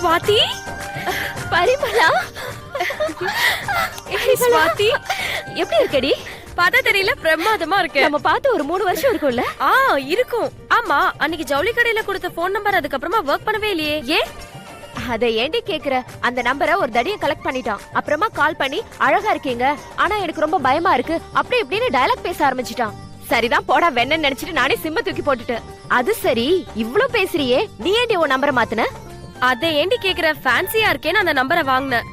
ஸ்வாதி, பரிமளா, ஸ்வாதி எப்படி இருக்கடி? பார்த்தா தெரியல, பிரமாதமா இருக்கு. நம்ம பார்த்து ஒரு 3 வருஷம் இருக்கும்ல? இருக்கும். ஆமா, அன்னைக்கு ஜவுளி கடையில கொடுத்த போன் நம்பர் அதுக்கப்புறமா ஒர்க் பண்ணவே இல்லையே, ஏன்? அத ஏண்டி கேக்குற? அந்த நம்பரை ஒரு தடியை கலெக்ட் பண்ணிட்டான். அப்புறமா கால் பண்ணி அழகா இருக்கீங்க, ஆனா எனக்கு ரொம்ப பயமா இருக்கு அப்படி இப்படின்னு டயலாக் பேச ஆரம்பிச்சிட்டான். சரிதான் போடா வெண்ணன்னு நினைச்சிட்டு நானே சிம்ம தூக்கி போட்டுட்டேன். அது சரி, இவ்ளோ பேசுறியே, நீ ஏண்டி உன் நம்பரை மாத்துன? அத ஏண்டி கேக்குற? ஃபேன்சியா இருக்கேன்னு அந்த நம்பரை வாங்கினேன்.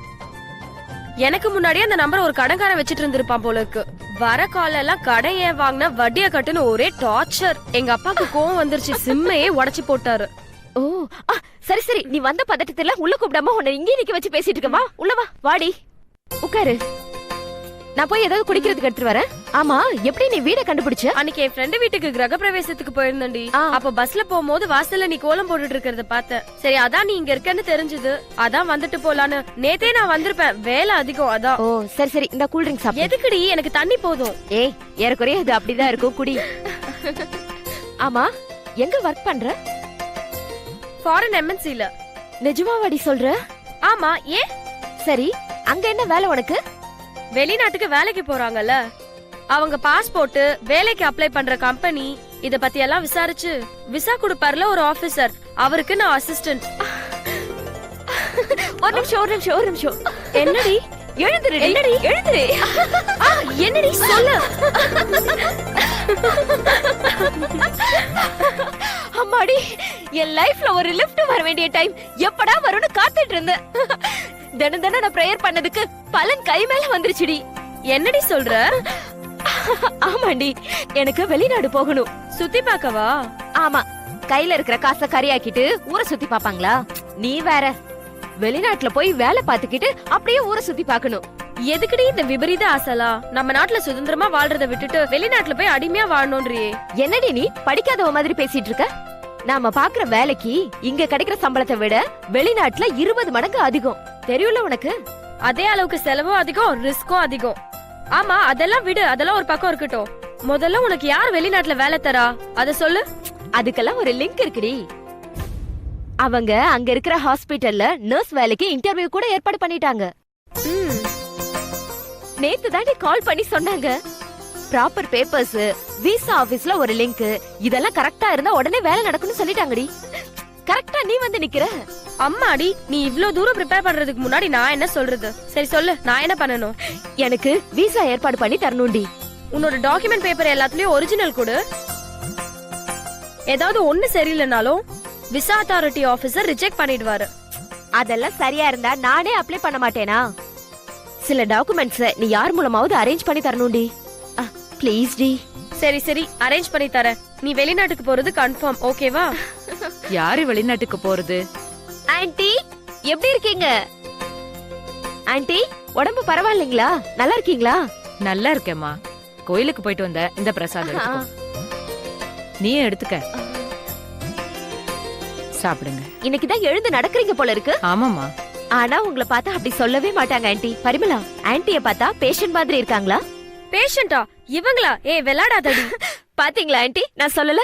எனக்கு முன்னாடியே அந்த நம்பர் ஒரு கடைக்காரன் வச்சிட்டு இருந்திருப்பான் போல இருக்கு. வர கால எல்லாம் கடை ஏன் வாங்கின, வட்டியா கட்டுன்னு ஒரே டார்ச்சர். எங்க அப்பாக்கு கோவம் வந்துருச்சு, சிம்மையே உடைச்சு போட்டாரு. ஓ சரி சரி, நீ வந்த பதட்டத்துல உள்ள கூப்பிடாம உன்னை இங்கே நிக்க வச்சு பேசிட்டு இருக்கமா? உள்ள வா, வாடி உட்காரு. நான் போய் ஏதாவது குடிக்கிறதுக்கு எடுத்துட்டு வரேன். ஆமா, எப்படி நீ வீட கண்டுபிடிச்ச? அன்னைக்கு என் ஃப்ரெண்டு வீட்டுக்கு கிரக பிரவேசத்துக்கு போயிருந்தேன்டி. அப்ப பஸ்ல போகும்போது வாசல்ல நீ கோலம் போட்டுட்டு இருக்கிறத பார்த்தேன். சரி, அதான் நீ இங்க இருக்கன்னு தெரிஞ்சது, அதான் வந்துட்டு போலான்னு. நேத்தே நான் வந்திருப்பேன், வேலை அதிகம் அதான். ஓ சரி சரி, இந்த கூல் ட்ரிங்க் சாப்பிடு. எதுக்குடி? எனக்கு தண்ணி போதும். ஏய், ஏறக்குறைய அது அப்படிதான் இருக்கும், குடி. ஆமா, எங்க ஒர்க் பண்ற? ஃபாரின் எம்என்சில. நிஜமாவாடி சொல்ற? ஆமா, ஏன்? சரி, அங்க என்ன வேலை உனக்கு? வெளிநாட்டுக்கு வேலைக்கு போறாங்கல்ல, அவங்க பாஸ்போர்ட், வேலைக்கு அப்ளை பண்ற கம்பெனி இத பத்தி எல்லாம் விசாரிச்சு விசா கொடுப்பார்ல ஒரு ஆபீசர், அவருக்கு நான் அசிஸ்டன்ட். ஒரு நிமிஷம். என்னடி? எழுந்துரு. என்னடி? எழுந்துரு. என்னடி சொல்லு. அம்மாடி, என் லைஃப்ல ஒரு லிஃப்ட் வர வேண்டிய டைம் எப்படா வரும்னு காத்துட்டு இருந்தேன். தினம் நான் பிரேயர் பண்ணதுக்கு பலன் கை மேல வந்துருச்சுடி. என்னடி சொல்ற? ஆமாண்டி, எனக்கு வெளிநாடு போகணும். சுத்தி பார்க்கவா? ஆமா, கையில இருக்கிற காசை கரியாக்கிட்டு ஊரை சுத்தி பாப்பாங்களா? நீ வேற, வெளிநாட்டுல போய் வேலை பாத்துக்கிட்டு அப்படியே ஊரை சுத்தி பாக்கணும். எதுக்குடி இந்த விபரீத ஆசலா? நம்ம நாட்டுல சுதந்திரமா வாழ்றத விட்டுட்டு வெளிநாட்டுல போய் அடிமையா வாழணும்ன்றியே. என்னடி நீ படிக்காதவ மாதிரி பேசிட்டு இருக்க? நாம பாக்குற வேலைக்கு இங்க கிடைக்கிற சம்பளத்தை விட வெளிநாட்டுல 20 மடங்கு அதிகம். தெரியும்ல உனக்கு? அதே அளவுக்கு செலவும் அதிகம், ரிஸ்கும் அதிகம். ஆமா, அதெல்லாம் விடு, அதெல்லாம் ஒரு பக்கம் இருக்கட்டும். முதல்ல உனக்கு யார் வெளிநாட்டுல வேலை தரா அத சொல்லு. அதுக்கெல்லாம் ஒரு லிங்க் இருக்குடி. அவங்க அங்க இருக்கிற ஹாஸ்பிடல்ல நர்ஸ் வேலைக்கு இன்டர்வியூ கூட ஏற்பாடு பண்ணிட்டாங்க. நேத்து தாண்டி கால் பண்ணி சொன்னாங்க. ப்ராப்பர் பேப்பர்ஸ், விசா ஆபீஸ்ல ஒரு லிங்க், இதெல்லாம் கரெக்டா இருந்தா உடனே வேலை நடக்கும்னு சொல்லிட்டாங்கடி. கரெக்டா நீ வந்து நிக்கிற. அம்மாடி, நீ இவ்ளோ தூரம் ப்ரிப்பேர் பண்றதுக்கு முன்னாடி நான் என்ன சொல்றது? சரி சொல்லு, நான் என்ன பண்ணணும்? எனக்கு விசா ஏற்பாடு பண்ணி தரணும்டி. உன்னோட டாக்குமெண்ட் பேப்பர் எல்லாத்துலயும் ஒரிஜினல் கொடு. ஏதாவது ஒண்ணு சரியில்லைனாலும் விசா அத்தாரிட்டி ஆபீசர் ரிஜெக்ட் பண்ணிடுவாரு. அதெல்லாம் சரியா இருந்தா நானே அப்ளை பண்ண மாட்டேனா? சில டாக்குமெண்ட்ஸ் நீ யார் மூலமாவது அரேஞ்ச் பண்ணி தரணும்டி. ப்ளீஸ் டி. சரி அரேஞ்ச் பண்ணி தரேன். நீ வெளிநாட்டுக்கு போறது கன்ஃபார்ம், ஓகேவா? யாரு வெளிநாட்டுக்கு போறது? ஆன்ட்டி, எப்படி இருக்கீங்க? ஆன்ட்டி, உடம்பு பரவாயில்லைங்களா? நல்லா இருக்கீங்களா? நல்லா இருக்கேம்மா. கோயிலுக்கு போயிட்டு வந்த, இந்த பிரசாதம் நீயே எடுத்துக்க, சாப்பிடுங்க. இன்னைக்குதான் எழுந்து நடக்கிறீங்க போல இருக்கு. ஆமாமா. ஆனா உங்களை பார்த்தா அப்படி சொல்லவே மாட்டாங்க ஆன்ட்டி. பரிமளா, ஆன்ட்டிய பார்த்தா பேஷண்ட் மாதிரி இருக்காங்களா? பேஷண்டா? இவங்களா? விளையாடாதடி. பாத்தீங்களா ஆன்ட்டி, நான் சொல்லல?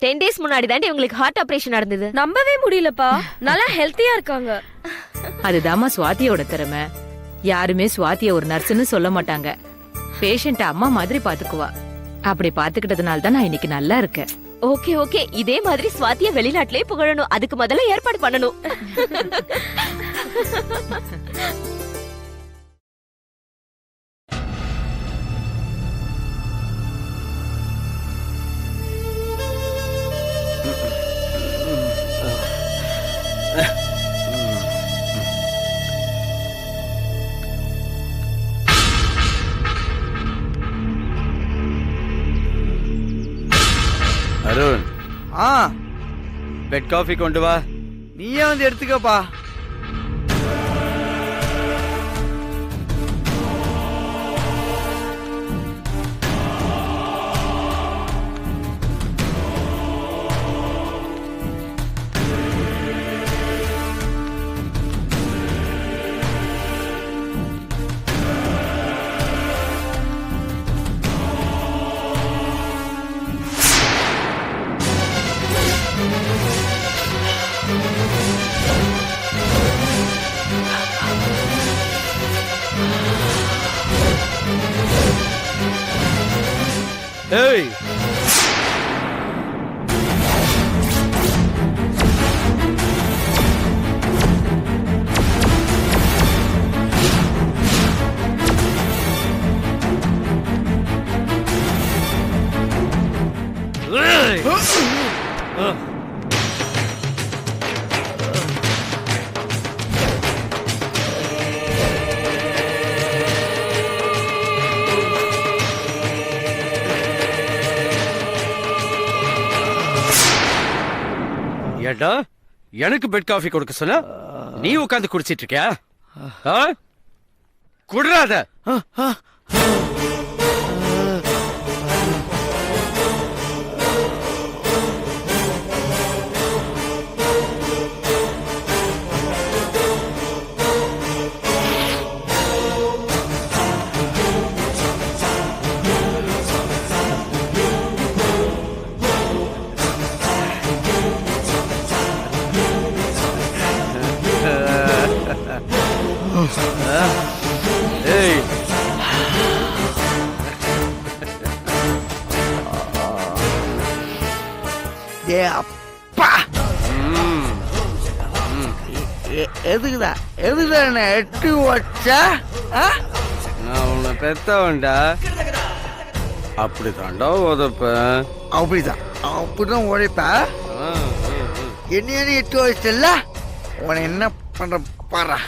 10 days முன்னாடி தாண்டி உங்களுக்கு ஹார்ட் ஆபரேஷன் நடந்தது. நம்பவே முடியலப்பா, நல்லா ஹெல்த்தியா இருக்காங்க. அதுதாம்மா சுவாதியோட திறமை. யாருமே சுவாதிய ஒரு நர்ஸ்னு சொல்ல மாட்டாங்க. பேஷண்ட் அம்மா மாதிரி பாத்துக்குவா. அப்படி பாத்துக்கிட்டதுனால தான் நான் இன்னைக்கு நல்லா இருக்கேன். ஓகே ஓகே, இதே மாதிரி சுவாதிய வெளிநாட்டிலே புகழணும். அதுக்கு முதல்ல ஏற்பாடு பண்ணணும். அருண், பெட் காஃபி கொண்டு வா. நீயே வந்து எடுத்துக்கப்பா. ஏடா எனக்கு பெட் காஃபி கொடுக்க சொன்ன நீ உட்காந்து குடிச்சிட்டு இருக்கியா குடுறாத ஏய் அப்பா எதுக்குதா என்ன எட்டு வச்சா நான் உன்னை பெத்தவன்டா அப்படித்தான்டா உதப்பேன் அப்படிதான் உழைப்பா என்ன எட்டு வச்சல உன என்ன பண்ற பாரா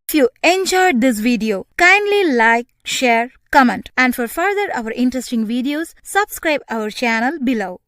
If you enjoyed this video, kindly like, share, comment, and for further our interesting videos, subscribe our channel below.